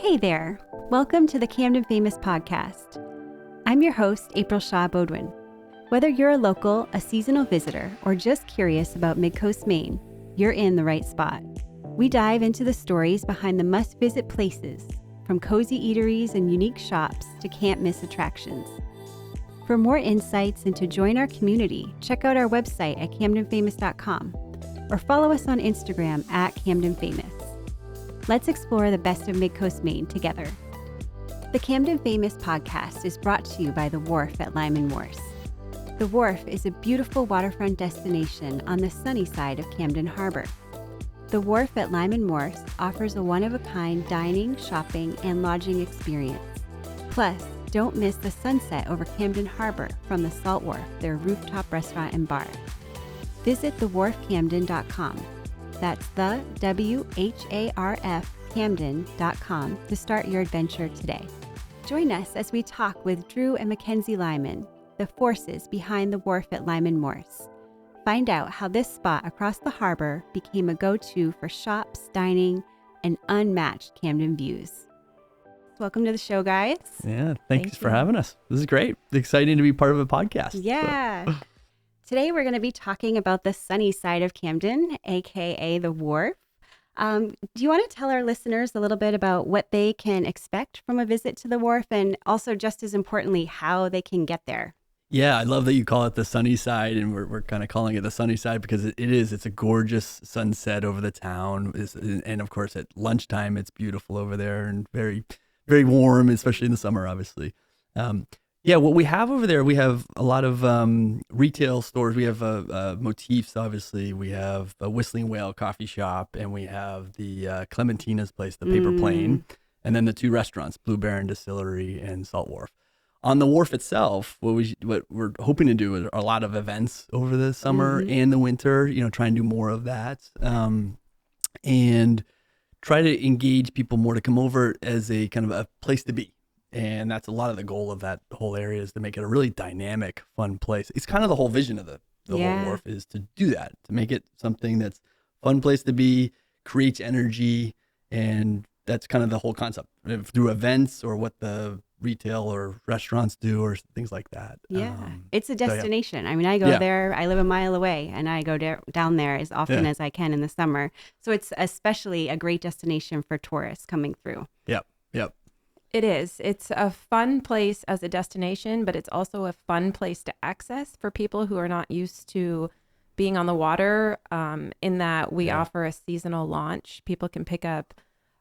Hey there, welcome to the Camden Famous podcast. I'm your host, April Shaw-Beaudoin. Whether you're a local, a seasonal visitor, or just curious about Mid-Coast Maine, you're in the right spot. We dive into the stories behind the must-visit places, from cozy eateries and unique shops to can't-miss attractions. For more insights and to join our community, check out our website at camdenfamous.com or follow us on Instagram at camdenfamous. Let's explore the best of Mid-Coast Maine together. The Camden Famous podcast is brought to you by the Wharf at Lyman Morse. The Wharf is a beautiful waterfront destination on the sunny side of Camden Harbor. The Wharf at Lyman Morse offers a one-of-a-kind dining, shopping, and lodging experience. Plus, don't miss the sunset over Camden Harbor from the Salt Wharf, their rooftop restaurant and bar. Visit thewharfcamden.com. That's the W-H-A-R-F Camden.com to start your adventure today. Join us as we talk with Drew and Mackenzie Lyman, the forces behind the Wharf at Lyman Morse. Find out how this spot across the harbor became a go-to for shops, dining, and unmatched Camden views. Welcome to the show, guys. Yeah, thanks for having us. This is great. Exciting to be part of a podcast. Yeah. So. Today, we're going to be talking about the sunny side of Camden, aka the Wharf. Do you want to tell our listeners a little bit about what they can expect from a visit to the Wharf, and also, just as importantly, how they can get there? Yeah, I love that you call it the sunny side, and we're kind of calling it the sunny side because it is. It's a gorgeous sunset over the town, and of course, at lunchtime, it's beautiful over there and very, very warm, especially in the summer, obviously. Yeah, what we have over there, we have a lot of retail stores. We have Motifs, obviously. We have the Whistling Whale coffee shop, and we have the Clementina's place, the Paper Plane, and then the two restaurants, Blue Baron Distillery and Salt Wharf. On the wharf itself, what we're hoping to do is a lot of events over the summer and the winter, try and do more of that, and try to engage people more to come over as a kind of a place to be. And that's a lot of the goal of that whole area, is to make it a really dynamic, fun place. It's kind of the whole vision of the whole wharf, is to do that, to make it something that's a fun place to be, creates energy, and that's kind of the whole concept through events or what the retail or restaurants do or things like that. Yeah, it's a destination. I mean, I go there, I live a mile away, and I go down there as often as I can in the summer. So it's especially a great destination for tourists coming through. Yep. It is. It's a fun place as a destination, but it's also a fun place to access for people who are not used to being on the water, in that we offer a seasonal launch. People can pick up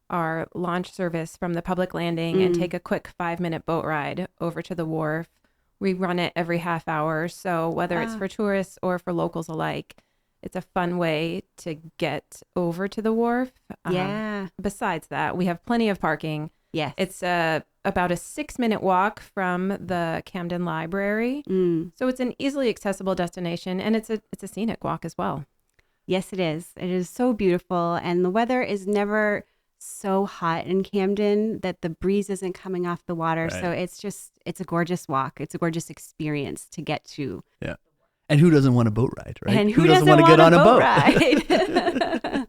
our launch service from the public landing and take a quick 5-minute boat ride over to the wharf. We run it every half hour. So whether it's for tourists or for locals alike, it's a fun way to get over to the wharf. Besides that, we have plenty of parking. Yes. It's about a 6-minute walk from the Camden Library. So it's an easily accessible destination, and it's a scenic walk as well. Yes, it is. It is so beautiful, and the weather is never so hot in Camden that the breeze isn't coming off the water. Right. So it's a gorgeous walk. It's a gorgeous experience to get to. Yeah. And who doesn't want a boat ride, right? And who doesn't want to get on a boat ride?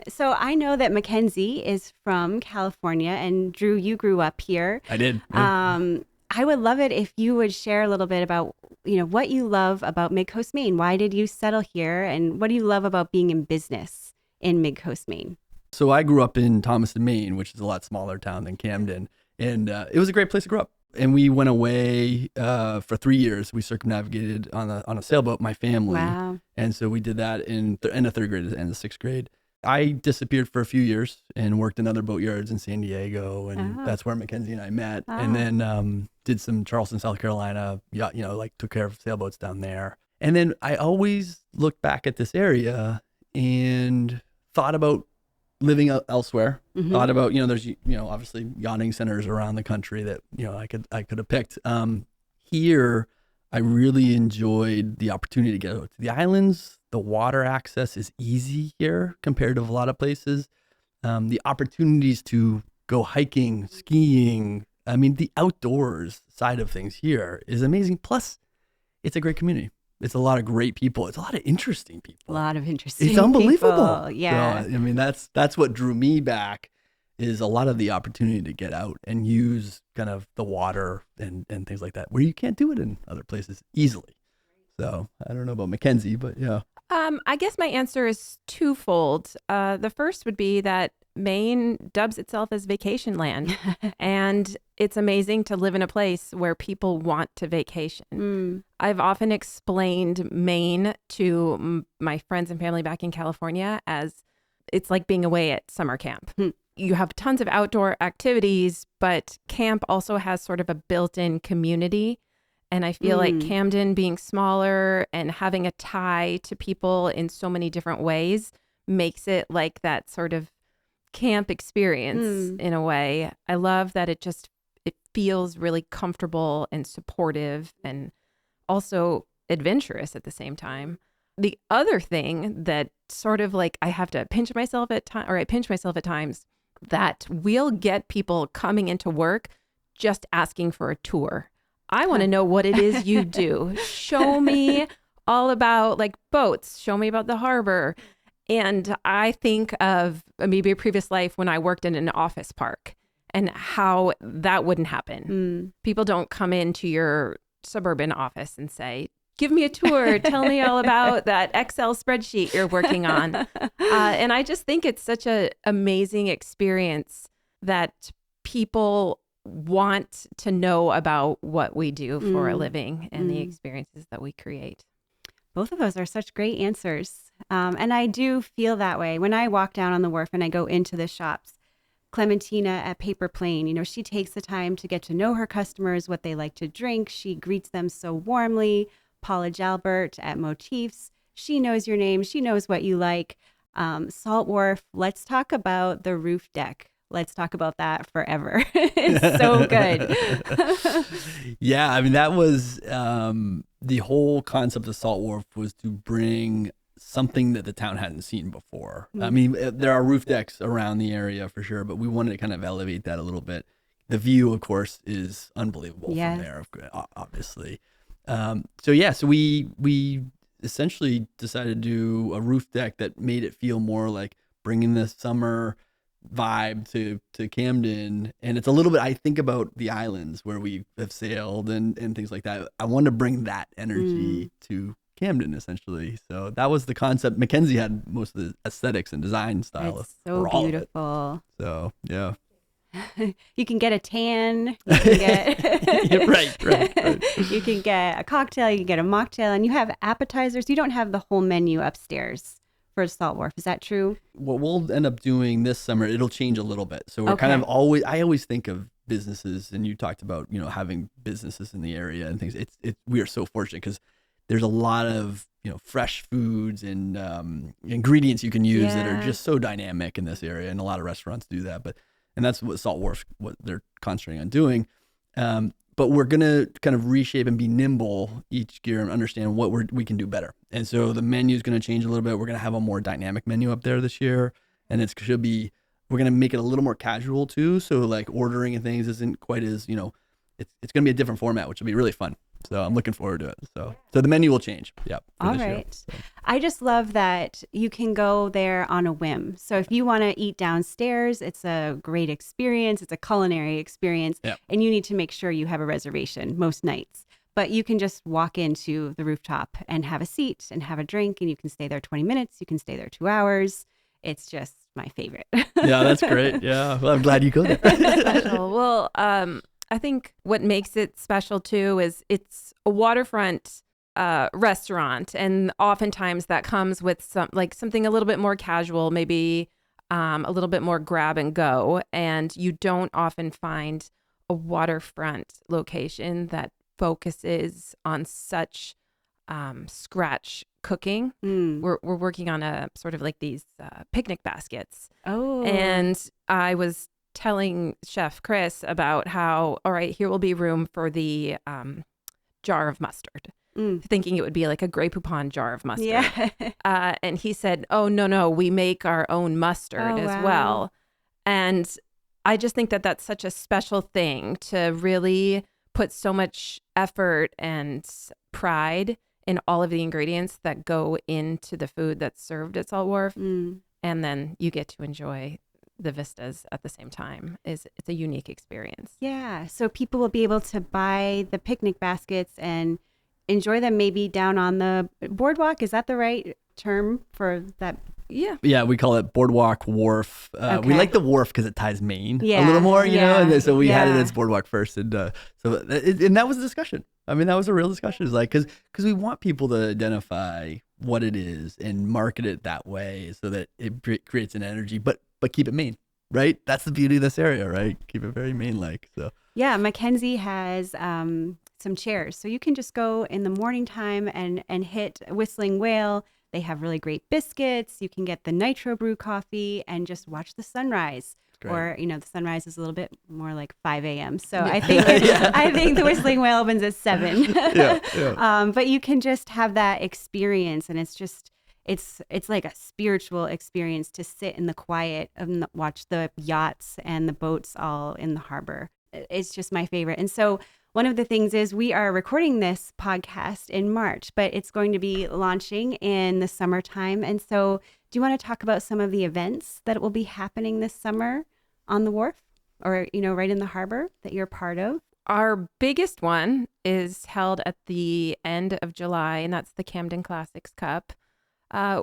So I know that Mackenzie is from California, and Drew, you grew up here. I did. I would love it if you would share a little bit about, what you love about Mid-Coast Maine. Why did you settle here, and what do you love about being in business in Mid-Coast Maine? So I grew up in Thomaston, Maine, which is a lot smaller town than Camden, and it was a great place to grow up. And we went away for 3 years. We circumnavigated on a sailboat, my family. Wow. And so we did that in end of third grade and the sixth grade. I disappeared for a few years and worked in other boatyards in San Diego. And that's where Mackenzie and I met. And then did some Charleston, South Carolina, took care of sailboats down there. And then I always looked back at this area and thought about living elsewhere. Thought about, there's, obviously yachting centers around the country that, I could have picked. Here, I really enjoyed the opportunity to go to the islands. The water access is easy here compared to a lot of places. The opportunities to go hiking, skiing, the outdoors side of things here is amazing. Plus, it's a great community. It's a lot of great people. It's a lot of interesting people. A lot of interesting It's unbelievable. People. Yeah. So, that's what drew me back. is a lot of the opportunity to get out and use kind of the water and things like that, where you can't do it in other places easily. So I don't know about Mackenzie, but yeah. I guess my answer is twofold. The first would be that Maine dubs itself as vacation land, and it's amazing to live in a place where people want to vacation. I've often explained Maine to my friends and family back in California as it's like being away at summer camp. You have tons of outdoor activities, but camp also has sort of a built-in community. And I feel like Camden being smaller and having a tie to people in so many different ways makes it like that sort of camp experience in a way. I love that it feels really comfortable and supportive and also adventurous at the same time. The other thing that sort of like I have to pinch myself at times that we'll get people coming into work just asking for a tour. I want to know what it is you do. Show me all about like boats. Show me about the harbor. And I think of maybe a previous life when I worked in an office park and how that wouldn't happen. People don't come into your suburban office and say, give me a tour. Tell me all about that Excel spreadsheet you're working on. And I just think it's such an amazing experience that people want to know about what we do for a living and the experiences that we create. Both of those are such great answers. And I do feel that way. When I walk down on the wharf and I go into the shops, Clementina at Paper Plane, you know, she takes the time to get to know her customers, what they like to drink. She greets them so warmly. Paula Jalbert at Motifs, she knows your name. She knows what you like. Salt Wharf, let's talk about the roof deck. Let's talk about that forever. It's so good. Yeah, I mean, that was the whole concept of Salt Wharf was to bring something that the town hadn't seen before. I mean, there are roof decks around the area for sure, but we wanted to kind of elevate that a little bit. The view, of course, is unbelievable from there, obviously. So we essentially decided to do a roof deck that made it feel more like bringing the summer vibe to Camden. And it's a little bit, I think about the islands where we have sailed and things like that. I wanted to bring that energy to Camden, essentially. So that was the concept. Mackenzie had most of the aesthetics and design style. It's so beautiful. So, yeah. You can get a tan. You can get right. You can get a cocktail. You can get a mocktail, and you have appetizers. You don't have the whole menu upstairs for Salt Wharf. Is that true? What we'll end up doing this summer, it'll change a little bit. So we're kind of I always think of businesses, and you talked about, you know, having businesses in the area and things. We are so fortunate because there's a lot of, you know, fresh foods and ingredients you can use that are just so dynamic in this area, and a lot of restaurants do that. And that's what Salt Wharf, what they're concentrating on doing. But we're going to kind of reshape and be nimble each year and understand what we can do better. And so the menu is going to change a little bit. We're going to have a more dynamic menu up there this year. And we're going to make it a little more casual too. So like ordering and things isn't quite as, you know, it's going to be a different format, which will be really fun. So I'm looking forward to it. So the menu will change. Yeah. All right. So. I just love that you can go there on a whim. So if you want to eat downstairs, it's a great experience. It's a culinary experience. Yep. And you need to make sure you have a reservation most nights. But you can just walk into the rooftop and have a seat and have a drink, and you can stay there 20 minutes. You can stay there 2 hours. It's just my favorite. Yeah, that's great. Yeah. Well, I'm glad you go there. Special. Well, I think what makes it special too is it's a waterfront restaurant, and oftentimes that comes with something a little bit more casual, maybe a little bit more grab and go, and you don't often find a waterfront location that focuses on such scratch cooking. We're working on a sort of like these picnic baskets. And I was telling Chef Chris about how, all right, here will be room for the jar of mustard, thinking it would be like a Grey Poupon jar of mustard. Yeah. And he said, oh, no, we make our own mustard as well. And I just think that that's such a special thing to really put so much effort and pride in all of the ingredients that go into the food that's served at Salt Wharf. And then you get to enjoy the vistas at the same time. It's a unique experience. Yeah. So people will be able to buy the picnic baskets and enjoy them maybe down on the boardwalk. Is that the right term for that? Yeah. Yeah, we call it Boardwalk, Wharf. We Okay. like the Wharf because it ties Maine a Yeah, little more, you know, and then, so we had it yeah. as Boardwalk first. And and that was a discussion. I mean, that was a real discussion. It's like, because we want people to identify what it is and market it that way so that it creates an energy, but keep it Maine, right? That's the beauty of this area, right? Keep it very Maine-like. So Yeah, Mackenzie has some chairs. So you can just go in the morning time and hit Whistling Whale. They have really great biscuits. You can get the Nitro Brew coffee and just watch the sunrise. great. Or, you know, the sunrise is a little bit more like 5 a.m. So I think I think the Whistling Whale opens at 7. Yeah. But you can just have that experience, and it's just it's like a spiritual experience to sit in the quiet and watch the yachts and the boats all in the harbor. It's just my favorite. And so one of the things is we are recording this podcast in March, but it's going to be launching in the summertime. And so do you want to talk about some of the events that will be happening this summer on the wharf or, you know, right in the harbor that you're part of? Our biggest one is held at the end of July, and that's the Camden Classics Cup,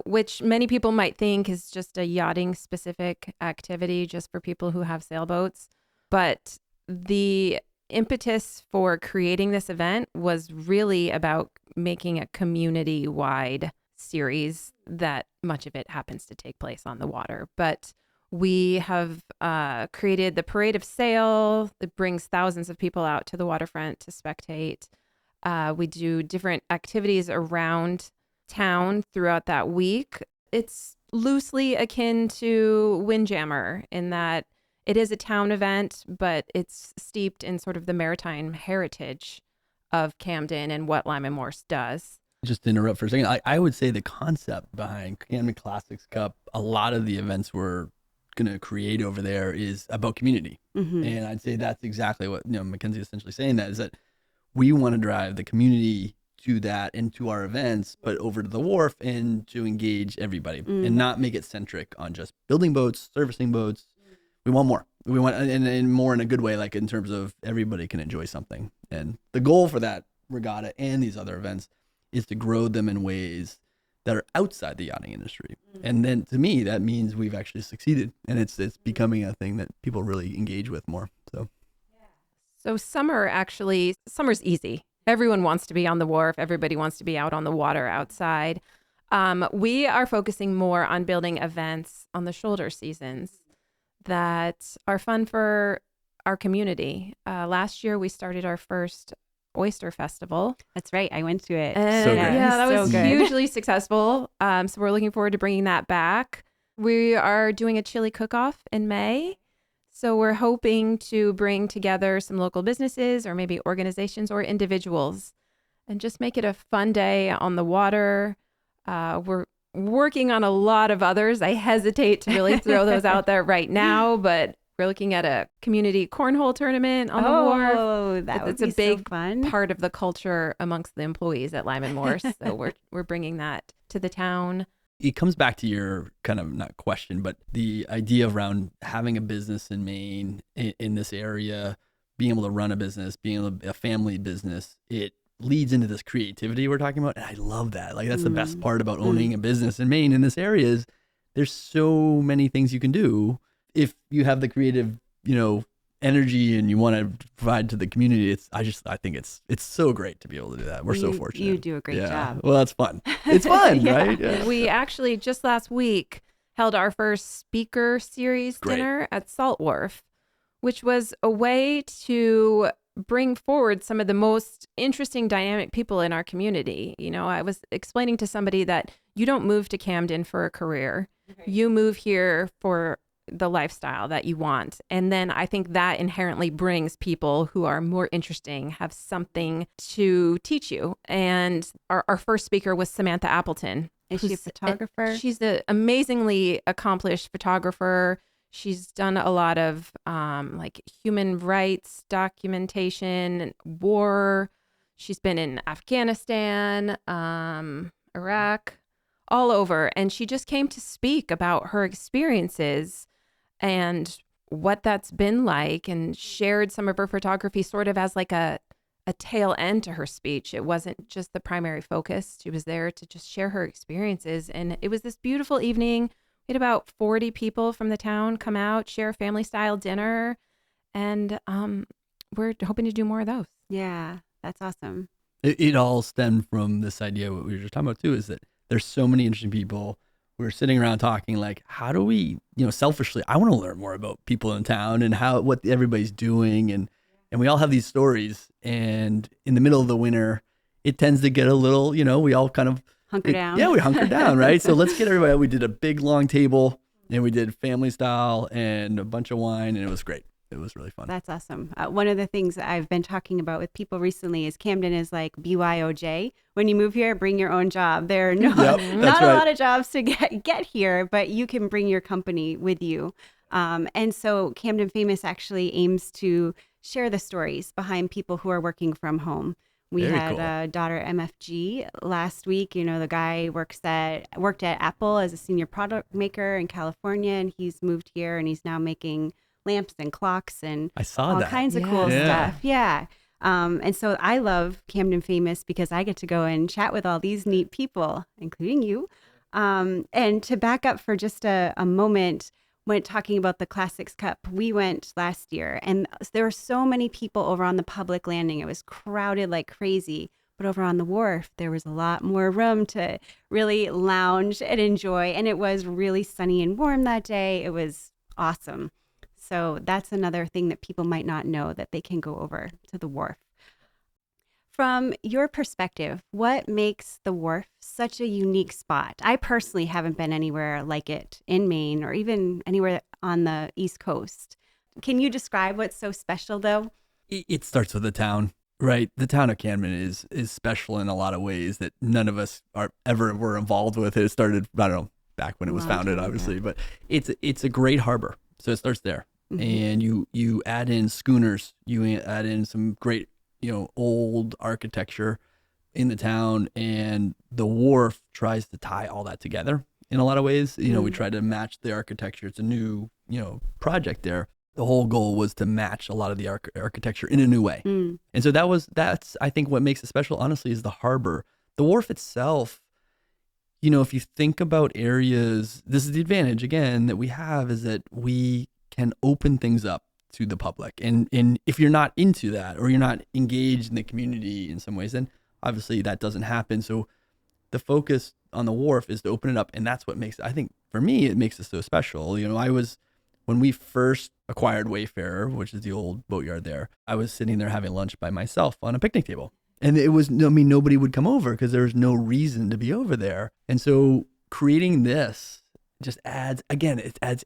which many people might think is just a yachting specific activity just for people who have sailboats. But the impetus for creating this event was really about making a community-wide series that much of it happens to take place on the water. But we have created the Parade of Sail that brings thousands of people out to the waterfront to spectate. We do different activities around town throughout that week. It's loosely akin to Windjammer in that it is a town event, but it's steeped in sort of the maritime heritage of Camden and what Lyman Morse does. Just to interrupt for a second, I would say the concept behind Camden Classics Cup, a lot of the events we're going to create over there is about community. Mm-hmm. And I'd say that's exactly what, you know, Mackenzie essentially saying that is that we want to drive the community to that and to our events, but over to the wharf and to engage everybody and not make it centric on just building boats, servicing boats. We want more. We want, and more in a good way, like in terms of everybody can enjoy something. And the goal for that regatta and these other events is to grow them in ways that are outside the yachting industry. And then to me, that means we've actually succeeded, and it's becoming a thing that people really engage with more. So summer's easy. Everyone wants to be on the wharf. Everybody wants to be out on the water outside. We are focusing more on building events on the shoulder seasons that are fun for our community. Last year, we started our first oyster festival. That's right. I went to it. And So great. yeah, that So was good. hugely successful. So we're looking forward to bringing that back. We are doing a chili cook-off in May. So we're hoping to bring together some local businesses or maybe organizations or individuals and just make it a fun day on the water. We're working on a lot of others. I hesitate to really throw those out there right now, but we're looking at a community cornhole tournament on the wharf. Oh, that would It's be a big so fun. part of the culture amongst the employees at Lyman Morse. So we're bringing that to the town. It comes back to your kind of not question, but the idea around having a business in Maine in this area, being able to run a business, being able to, a family business, it leads into this creativity we're talking about. And I love that. Like that's the best part about owning a business in Maine in this area is there's so many things you can do if you have the creative, you know, energy and you want to provide to the community. I think it's so great to be able to do that. We're so fortunate. You do a great job. Well, that's fun. It's fun, right? Yeah. We actually just last week held our first speaker series Great. dinner at Salt Wharf, which was a way to bring forward some of the most interesting dynamic people in our community. You know, I was explaining to somebody that you don't move to Camden for a career. You move here for the lifestyle that you want. And then I think that inherently brings people who are more interesting, have something to teach you. And our first speaker was Samantha Appleton. Is she a photographer? She's an amazingly accomplished photographer. She's done a lot of like human rights documentation, war. She's been in Afghanistan, Iraq, all over. And she just came to speak about her experiences and what that's been like, and shared some of her photography sort of as like a tail end to her speech. It wasn't just the primary focus. She was there to just share her experiences. And it was this beautiful evening. We had about 40 people from the town come out, share a family style dinner. And we're hoping to do more of those. Yeah, that's awesome. It all stemmed from this idea, what we were just talking about too, is that there's so many interesting people. We're sitting around talking like, how do we, selfishly, I want to learn more about people in town and what everybody's doing. And we all have these stories. And in the middle of the winter, it tends to get a little, we all kind of hunker down. Yeah, we hunker down, right? So let's get everybody out. We did a big long table and we did family style and a bunch of wine, and it was great. It was really fun. That's awesome. One of the things I've been talking about with people recently is Camden is like BYOJ. When you move here, bring your own job. There are not a lot of jobs to get here, but you can bring your company with you. And so Camden Famous actually aims to share the stories behind people who are working from home. We had a daughter MFG last week. The guy worked at Apple as a senior product maker in California, and he's moved here and he's now making lamps and clocks and I saw all kinds of cool stuff. Yeah. And so I love Camden Famous because I get to go and chat with all these neat people, including you. And to back up for just a moment, when talking about the Classics Cup, we went last year and there were so many people over on the public landing. It was crowded like crazy. But over on the wharf, there was a lot more room to really lounge and enjoy. And it was really sunny and warm that day. It was awesome. So that's another thing that people might not know, that they can go over to the Wharf. From your perspective, what makes the Wharf such a unique spot? I personally haven't been anywhere like it in Maine or even anywhere on the East Coast. Can you describe what's so special, though? It starts with the town, right? The town of Camden is special in a lot of ways that none of us were involved with. It started, I don't know, back when it was founded, obviously, but it's a great harbor. So it starts there. Mm-hmm. And you add in schooners, you add in some great, old architecture in the town, and the Wharf tries to tie all that together in a lot of ways. We try to match the architecture. It's a new, project there. The whole goal was to match a lot of the architecture in a new way. Mm. And so that's, I think, what makes it special, honestly, is the harbor. The Wharf itself, if you think about areas, this is the advantage, again, that we have, is that we can open things up to the public. And if you're not into that, or you're not engaged in the community in some ways, then obviously that doesn't happen. So the focus on the Wharf is to open it up. And that's what makes, I think, for me, it makes it so special. When we first acquired Wayfarer, which is the old boatyard there, I was sitting there having lunch by myself on a picnic table. And it was, nobody would come over because there was no reason to be over there. And so creating this just adds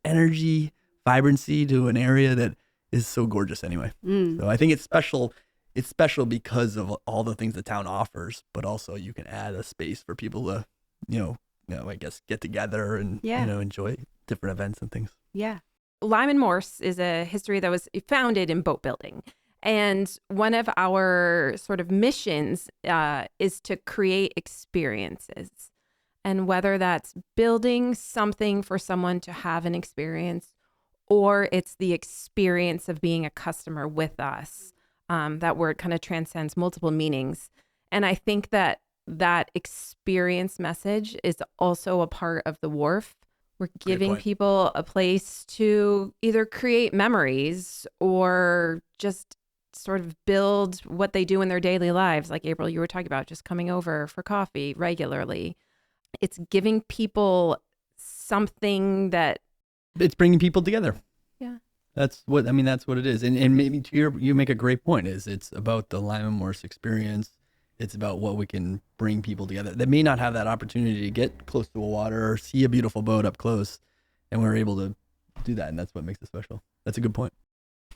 energy, vibrancy to an area that is so gorgeous anyway. Mm. So I think it's special. It's special because of all the things the town offers, but also you can add a space for people to, I guess, get together and, enjoy different events and things. Yeah. Lyman Morse is a history that was founded in boat building. And one of our sort of missions is to create experiences. And whether that's building something for someone to have an experience, or it's the experience of being a customer with us. That word kind of transcends multiple meanings. And I think that experience message is also a part of the Wharf. We're giving people a place to either create memories or just sort of build what they do in their daily lives. Like April, you were talking about just coming over for coffee regularly. It's giving people something that it's bringing people together. Yeah. That's what it is. And maybe you make a great point, is it's about the Lyman Morse experience. It's about what we can bring people together that may not have that opportunity to get close to a water or see a beautiful boat up close. And we're able to do that. And that's what makes it special. That's a good point.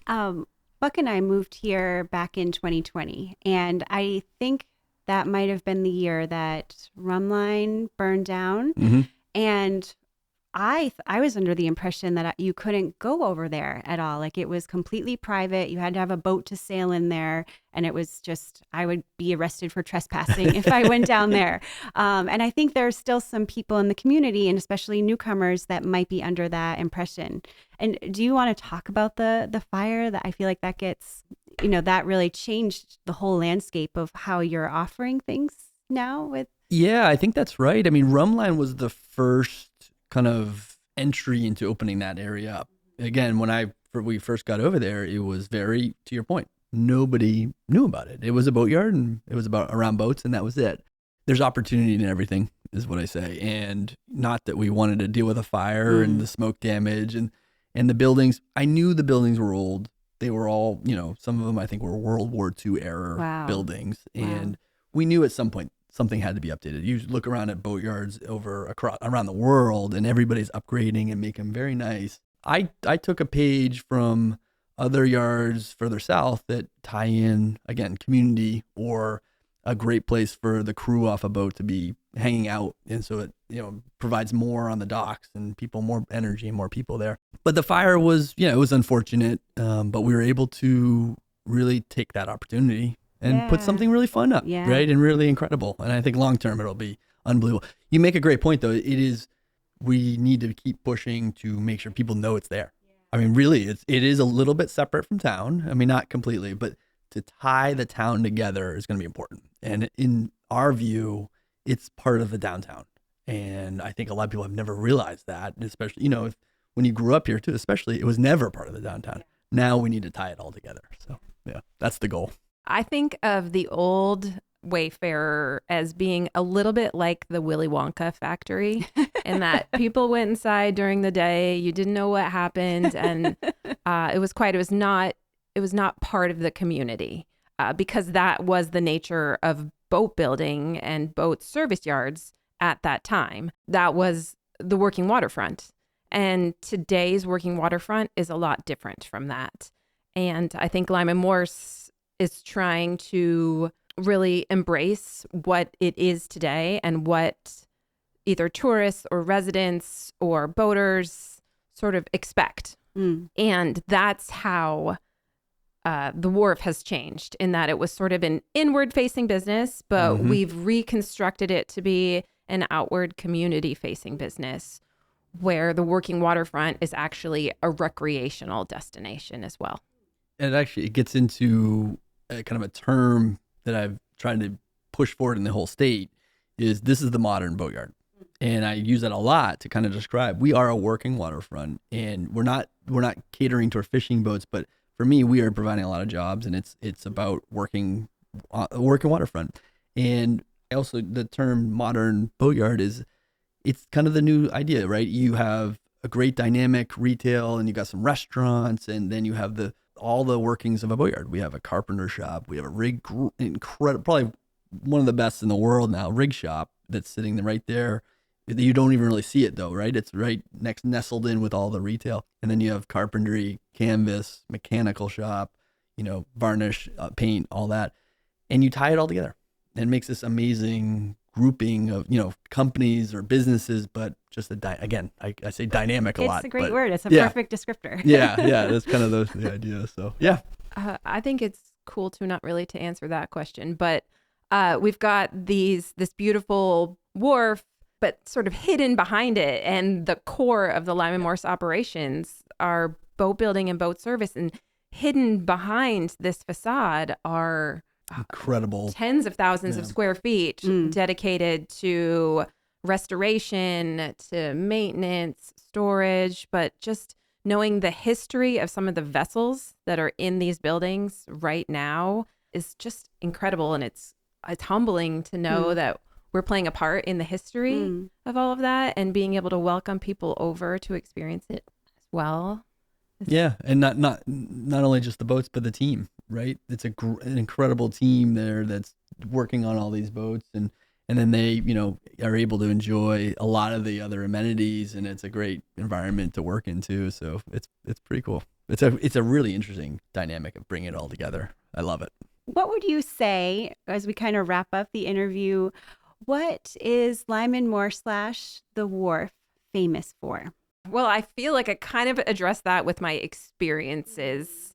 Buck and I moved here back in 2020. And I think that might have been the year that Rumline burned down. Mm-hmm. And I was under the impression that you couldn't go over there at all. Like it was completely private. You had to have a boat to sail in there. And it was just, I would be arrested for trespassing if I went down there. And I think there's still some people in the community and especially newcomers that might be under that impression. And do you want to talk about the fire? That I feel like that gets, that really changed the whole landscape of how you're offering things now with. Yeah, I think that's right. I mean, Rumline was the first kind of entry into opening that area up. Again, when we first got over there, it was very, to your point, nobody knew about it. It was a boatyard and it was about around boats and that was it. There's opportunity in everything is what I say. And not that we wanted to deal with a fire and the smoke damage and the buildings. I knew the buildings were old. They were all, some of them I think were World War II era buildings. And we knew at some point something had to be updated. You look around at boatyards around the world and everybody's upgrading and making them very nice. I took a page from other yards further south that tie in, again, community or a great place for the crew off a boat to be hanging out. And so it, provides more on the docks and more energy and more people there. But the fire was, it was unfortunate. But we were able to really take that opportunity and put something really fun up, right? And really incredible. And I think long-term, it'll be unbelievable. You make a great point though. We need to keep pushing to make sure people know it's there. I mean, really, it is a little bit separate from town. I mean, not completely, but to tie the town together is going to be important. And in our view, it's part of the downtown. And I think a lot of people have never realized that, especially, when you grew up here too, especially, it was never part of the downtown. Now we need to tie it all together. So yeah, that's the goal. I think of the old Wayfarer as being a little bit like the Willy Wonka factory in that people went inside during the day. You didn't know what happened. And it was not part of the community because that was the nature of boat building and boat service yards at that time. That was the working waterfront. And today's working waterfront is a lot different from that. And I think Lyman Morse is trying to really embrace what it is today and what either tourists or residents or boaters sort of expect. And that's how the Wharf has changed in that it was sort of an inward facing business, but we've reconstructed it to be an outward community facing business where the working waterfront is actually a recreational destination as well. And it gets into kind of a term that I've tried to push forward in the whole state is this is the modern boatyard. And I use that a lot to kind of describe, we are a working waterfront and we're not catering to our fishing boats, but for me, we are providing a lot of jobs and it's about working waterfront. And also the term modern boatyard it's kind of the new idea, right? You have a great dynamic retail and you got some restaurants and then you have all the workings of a boatyard. We have a carpenter shop. We have a rig, incredible, probably one of the best in the world now, rig shop that's sitting right there. You don't even really see it though, right? It's right nestled in with all the retail. And then you have carpentry, canvas, mechanical shop, varnish, paint, all that. And you tie it all together. And it makes this amazing grouping of, companies or businesses, but just again, I say dynamic a lot. It's a great word. It's a perfect descriptor. Yeah. That's kind of the idea. So yeah. I think it's cool to not really to answer that question, but we've got this beautiful wharf, but sort of hidden behind it. And the core of the Lyman Morse operations are boat building and boat service. And hidden behind this facade are incredible tens of thousands of square feet dedicated to restoration, to maintenance, storage, but just knowing the history of some of the vessels that are in these buildings right now is just incredible. And it's humbling to know that we're playing a part in the history of all of that and being able to welcome people over to experience it as well. Yeah, and not only just the boats, but the team, right? It's an incredible team there that's working on all these boats, and then they, are able to enjoy a lot of the other amenities, and it's a great environment to work into. So it's pretty cool. It's a really interesting dynamic of bringing it all together. I love it. What would you say as we kind of wrap up the interview? What is Lyman Morse / the Wharf famous for? Well, I feel like I kind of addressed that with my experiences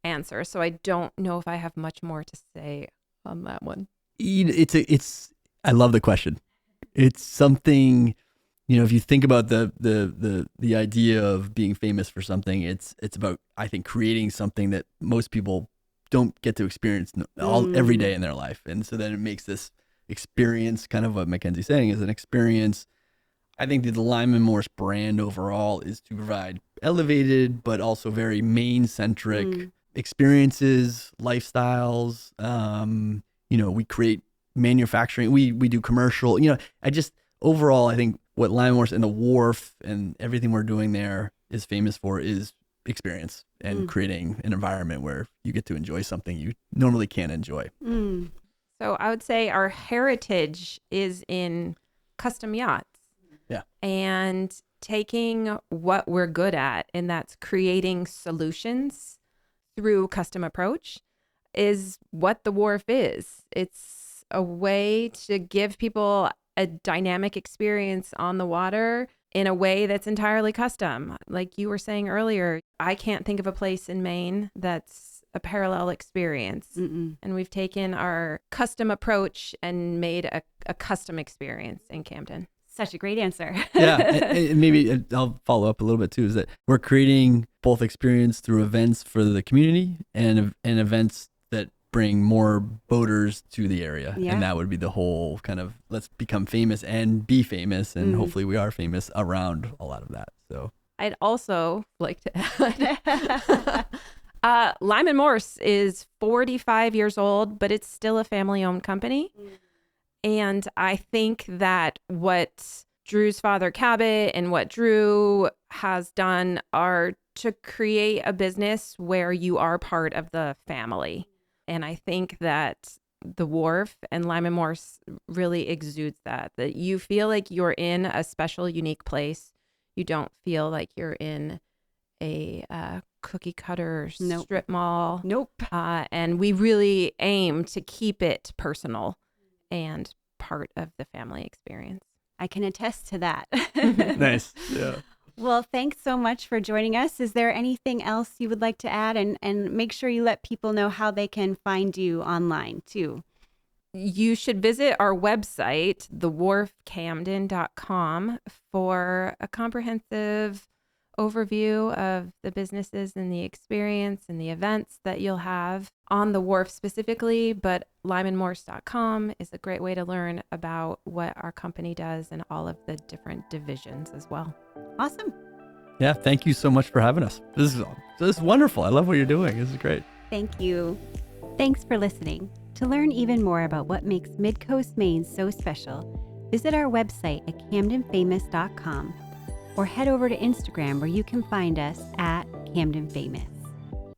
answer. So I don't know if I have much more to say on that one. I love the question. It's something, if you think about the idea of being famous for something, it's about, I think, creating something that most people don't get to experience every day in their life. And so then it makes this experience, kind of what Mackenzie's saying, is an experience. I think that the Lyman Morse brand overall is to provide elevated, but also very Maine-centric experiences, lifestyles. We create manufacturing. We do commercial. Overall, I think what Lyman Morse and the Wharf and everything we're doing there is famous for is experience and creating an environment where you get to enjoy something you normally can't enjoy. So I would say our heritage is in custom yachts. Yeah. And taking what we're good at, and that's creating solutions through custom approach, is what the Wharf is. It's a way to give people a dynamic experience on the water in a way that's entirely custom. Like you were saying earlier, I can't think of a place in Maine that's a parallel experience. And we've taken our custom approach and made a custom experience in Camden. Such a great answer. Yeah. And maybe I'll follow up a little bit too, is that we're creating both experience through events for the community and events that bring more boaters to the area. Yeah. And that would be the whole kind of, let's become famous and be famous. And hopefully we are famous around a lot of that. So I'd also like to add, Lyman Morse is 45 years old, but it's still a family-owned company. And I think that what Drew's father, Cabot, and what Drew has done are to create a business where you are part of the family. And I think that the Wharf and Lyman Morse really exudes that you feel like you're in a special, unique place. You don't feel like you're in a cookie cutter strip mall. Nope. And we really aim to keep it personal and part of the family experience. I can attest to that. nice. Yeah. Well, thanks so much for joining us. Is there anything else you would like to add? And make sure you let people know how they can find you online too. You should visit our website, thewharfcamden.com, for a comprehensive overview of the businesses and the experience and the events that you'll have on the Wharf specifically, but lymanmorse.com is a great way to learn about what our company does and all of the different divisions as well. Awesome. Yeah. Thank you so much for having us. This is wonderful. I love what you're doing. This is great. Thank you. Thanks for listening. To learn even more about what makes Mid-Coast Maine so special, visit our website at camdenfamous.com or head over to Instagram where you can find us at Camden Famous.